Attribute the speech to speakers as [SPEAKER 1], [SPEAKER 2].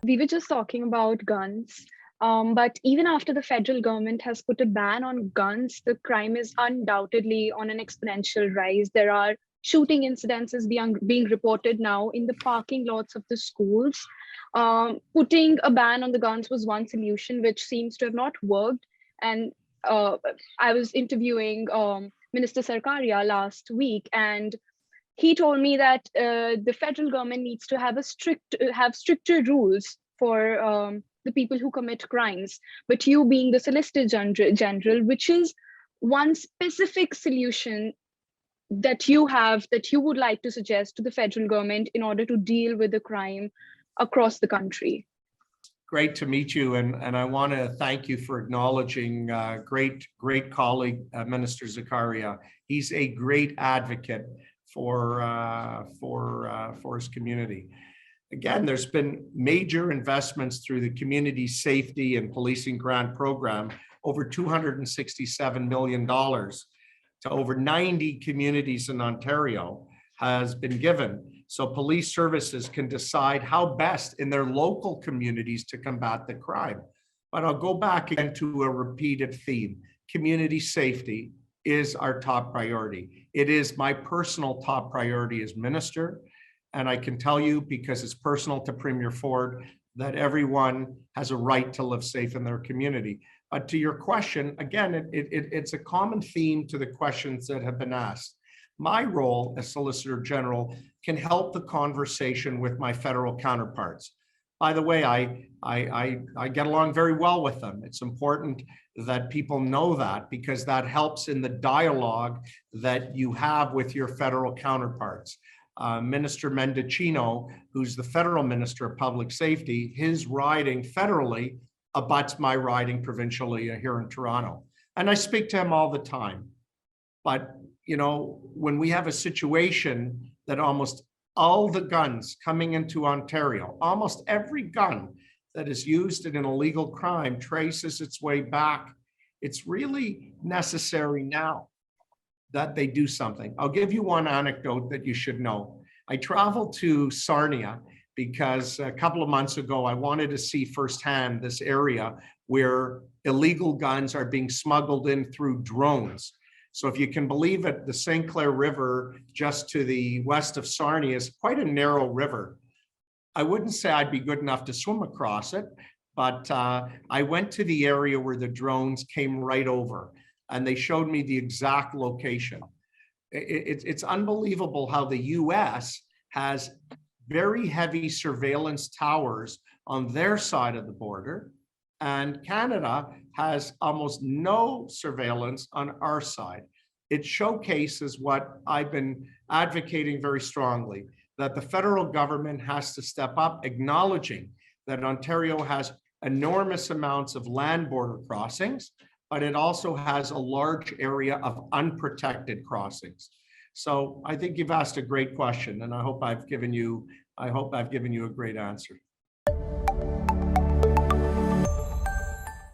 [SPEAKER 1] we were just talking about guns, but even after the federal government has put a ban on guns, the crime is undoubtedly on an exponential rise. There are shooting incidences being reported now in the parking lots of the schools. Putting a ban on the guns was one solution, which seems to have not worked. And I was interviewing Minister Sarkaria last week, and he told me that the federal government needs to have stricter rules for the people who commit crimes. But you being the Solicitor General, which is one specific solution that you would like to suggest to the federal government in order to deal with the crime across the country?
[SPEAKER 2] Great to meet you, and I want to thank you for acknowledging great colleague, Minister Zakaria. He's a great advocate for his community. Again, there's been major investments through the Community Safety and Policing Grant Program, over $267 million to over 90 communities in Ontario has been given. So police services can decide how best in their local communities to combat the crime. But I'll go back again to a repeated theme. Community safety is our top priority. It is my personal top priority as minister. And I can tell you, because it's personal to Premier Ford, that everyone has a right to live safe in their community. But to your question, again, it's a common theme to the questions that have been asked. My role as Solicitor General can help the conversation with my federal counterparts. By the way, I get along very well with them. It's important that people know that, because that helps in the dialogue that you have with your federal counterparts. Minister Mendicino, who's the federal minister of public safety, his riding federally abuts my riding provincially here in Toronto. And I speak to him all the time. But, you know, when we have a situation that almost all the guns coming into Ontario, almost every gun that is used in an illegal crime traces its way back, it's really necessary now that they do something. I'll give you one anecdote that you should know. I traveled to Sarnia because a couple of months ago, I wanted to see firsthand this area where illegal guns are being smuggled in through drones. So if you can believe it, the St. Clair River, just to the west of Sarnia, is quite a narrow river. I wouldn't say I'd be good enough to swim across it, but I went to the area where the drones came right over, and they showed me the exact location. It's unbelievable how the US has very heavy surveillance towers on their side of the border, and Canada has almost no surveillance on our side. It showcases what I've been advocating very strongly, that the federal government has to step up, acknowledging that Ontario has enormous amounts of land border crossings, but it also has a large area of unprotected crossings. So I think you've asked a great question, and I hope I've given you a great answer.